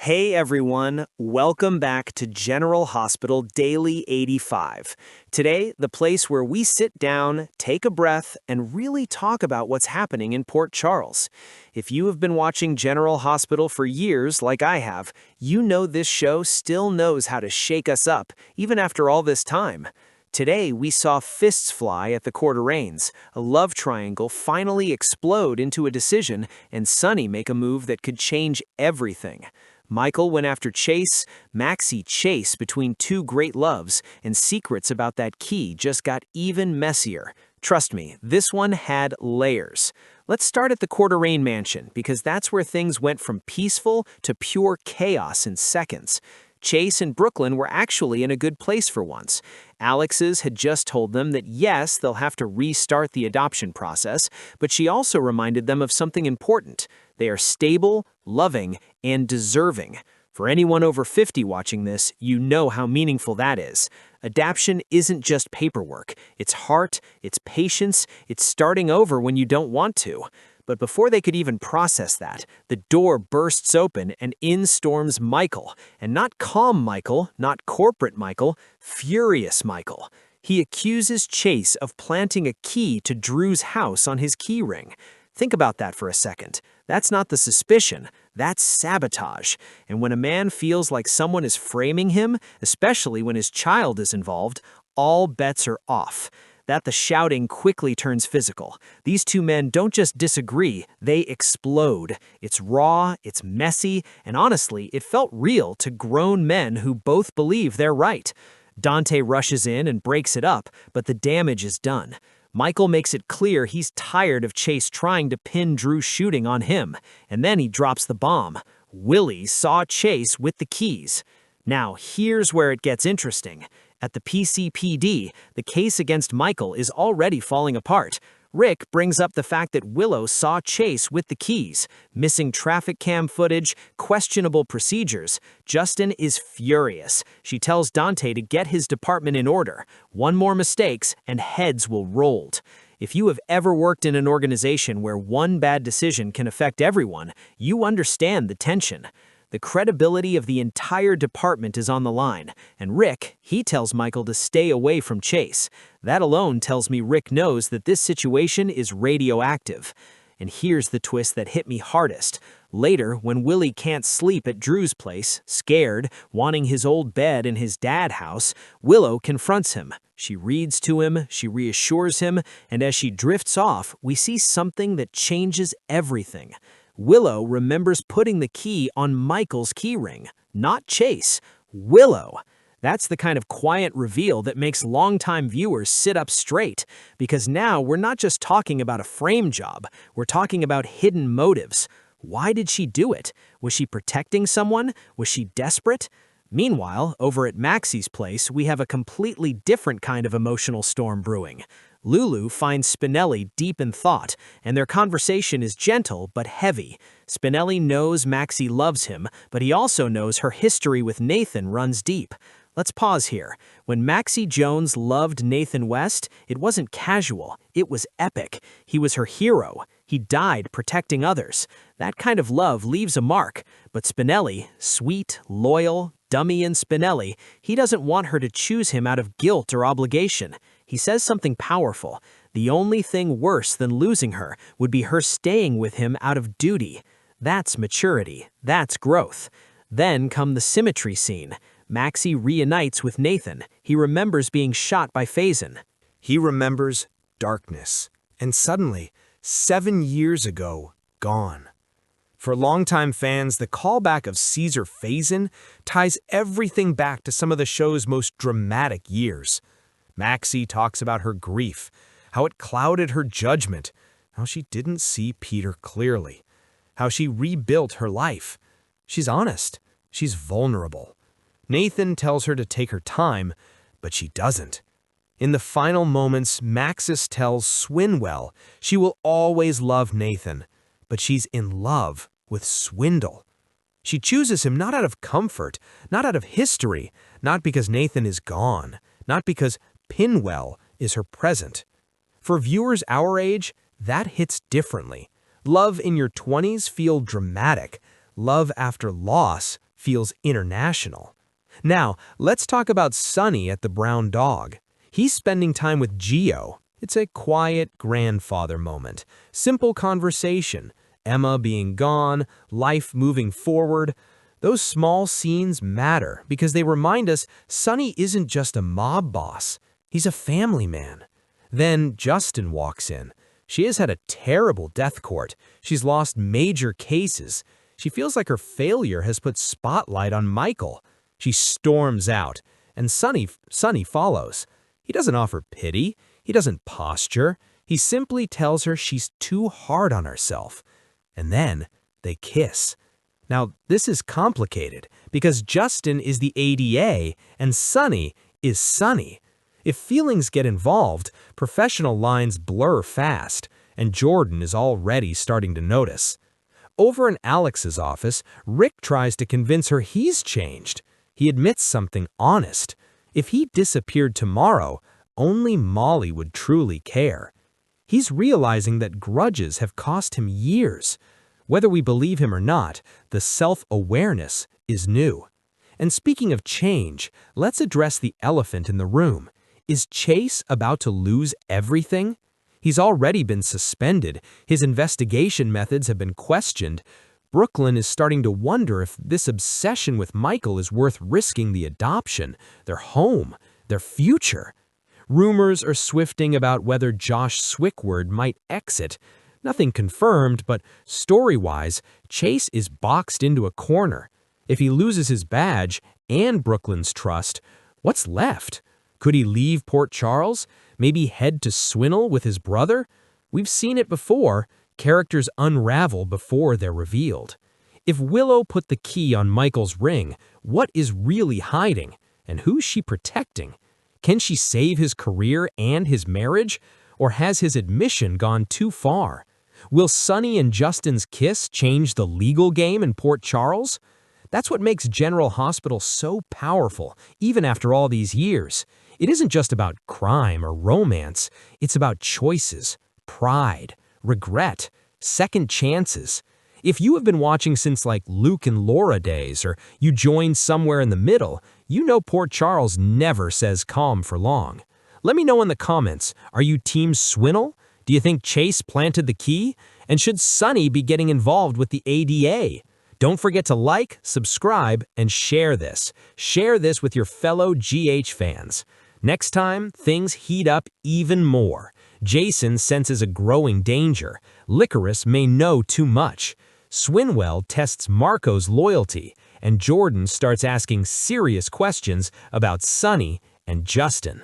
Hey everyone, welcome back to General Hospital Daily 85. Today, the place where we sit down, take a breath, and really talk about what's happening in Port Charles. If you have been watching General Hospital for years, like I have, you know this show still knows how to shake us up, even after all this time. Today, we saw fists fly at the Court of Reigns, a love triangle finally explode into a decision, and Sonny make a move that could change everything. Michael went after Chase, Maxie chase between two great loves, and secrets about that key just got even messier. Trust me, this one had layers. Let's start at the Court of Reign mansion, because that's where things went from peaceful to pure chaos in seconds. Chase and Brooklyn were actually in a good place for once. Alex's had just told them that yes, they'll have to restart the adoption process, but she also reminded them of something important. They are stable, loving, and deserving. For anyone over 50 watching this, you know how meaningful that is. Adoption isn't just paperwork. It's heart, it's patience, it's starting over when you don't want to. But before they could even process that, the door bursts open and in storms Michael. And not calm Michael, not corporate Michael, furious Michael. He accuses Chase of planting a key to Drew's house on his key ring. Think about that for a second. That's not the suspicion, that's sabotage. And when a man feels like someone is framing him, especially when his child is involved, all bets are off. That the shouting quickly turns physical. These two men don't just disagree, they explode. It's raw, it's messy, and honestly, it felt real to grown men who both believe they're right. Dante rushes in and breaks it up, but the damage is done. Michael makes it clear he's tired of Chase trying to pin Drew's shooting on him, and then he drops the bomb. Willie saw Chase with the keys. Now, here's where it gets interesting. At the PCPD, the case against Michael is already falling apart. Rick brings up the fact that Willow saw Chase with the keys, missing traffic cam footage, questionable procedures. Justin is furious. She tells Dante to get his department in order. One more mistakes, and heads will roll. If you have ever worked in an organization where one bad decision can affect everyone, you understand the tension. The credibility of the entire department is on the line, and Rick, he tells Michael to stay away from Chase. That alone tells me Rick knows that this situation is radioactive. And here's the twist that hit me hardest. Later, when Willie can't sleep at Drew's place, scared, wanting his old bed in his dad's house, Willow confronts him. She reads to him, she reassures him, and as she drifts off, we see something that changes everything. Willow remembers putting the key on Michael's keyring, not Chase. Willow. That's the kind of quiet reveal that makes longtime viewers sit up straight, because now we're not just talking about a frame job, we're talking about hidden motives. Why did she do it? Was she protecting someone? Was she desperate? Meanwhile, over at Maxie's place, we have a completely different kind of emotional storm brewing. Lulu finds Spinelli deep in thought, and their conversation is gentle but heavy. Spinelli knows Maxie loves him, but he also knows her history with Nathan runs deep. Let's pause here. When Maxie Jones loved Nathan West, it wasn't casual, it was epic. He was her hero. He died protecting others. That kind of love leaves a mark. But Spinelli, sweet, loyal, dummy and Spinelli, he doesn't want her to choose him out of guilt or obligation. He says something powerful. The only thing worse than losing her would be her staying with him out of duty. That's maturity. That's growth. Then come the symmetry scene. Maxie reunites with Nathan. He remembers being shot by Faison. He remembers darkness. And suddenly, 7 years ago, gone. For longtime fans, the callback of Caesar Faison ties everything back to some of the show's most dramatic years. Maxie talks about her grief, how it clouded her judgment, how she didn't see Peter clearly, how she rebuilt her life. She's honest. She's vulnerable. Nathan tells her to take her time, but she doesn't. In the final moments, Maxis tells Swinwell she will always love Nathan, but she's in love with Swindle. She chooses him not out of comfort, not out of history, not because Nathan is gone, not because Pinwell is her present. For viewers our age, that hits differently. Love in your 20s feels dramatic. Love after loss feels international. Now, let's talk about Sonny at the Brown Dog. He's spending time with Gio. It's a quiet grandfather moment. Simple conversation. Emma being gone, life moving forward. Those small scenes matter because they remind us Sonny isn't just a mob boss. He's a family man. Then Justin walks in. She has had a terrible death court. She's lost major cases. She feels like her failure has put spotlight on Michael. She storms out, and Sonny follows. He doesn't offer pity. He doesn't posture. He simply tells her she's too hard on herself. And then they kiss. Now, this is complicated because Justin is the ADA and Sonny is Sonny. If feelings get involved, professional lines blur fast, and Jordan is already starting to notice. Over in Alex's office, Rick tries to convince her he's changed. He admits something honest. If he disappeared tomorrow, only Molly would truly care. He's realizing that grudges have cost him years. Whether we believe him or not, the self-awareness is new. And speaking of change, let's address the elephant in the room. Is Chase about to lose everything? He's already been suspended. His investigation methods have been questioned. Brooklyn is starting to wonder if this obsession with Michael is worth risking the adoption, their home, their future. Rumors are swifting about whether Josh Swickard might exit. Nothing confirmed, but story-wise, Chase is boxed into a corner. If he loses his badge and Brooklyn's trust, what's left? Could he leave Port Charles? Maybe head to Swindle with his brother? We've seen it before. Characters unravel before they're revealed. If Willow put the key on Michael's ring, what is really hiding? And who's she protecting? Can she save his career and his marriage? Or has his admission gone too far? Will Sonny and Justin's kiss change the legal game in Port Charles? That's what makes General Hospital so powerful, even after all these years. It isn't just about crime or romance. It's about choices, pride, regret, second chances. If you have been watching since like Luke and Laura days, or you joined somewhere in the middle, you know Port Charles never says calm for long. Let me know in the comments, are you Team Swindle? Do you think Chase planted the key? And should Sonny be getting involved with the ADA? Don't forget to like, subscribe, and share this. Share this with your fellow GH fans. Next time, things heat up even more. Jason senses a growing danger. Licorice may know too much. Swinwell tests Marco's loyalty, and Jordan starts asking serious questions about Sonny and Justin.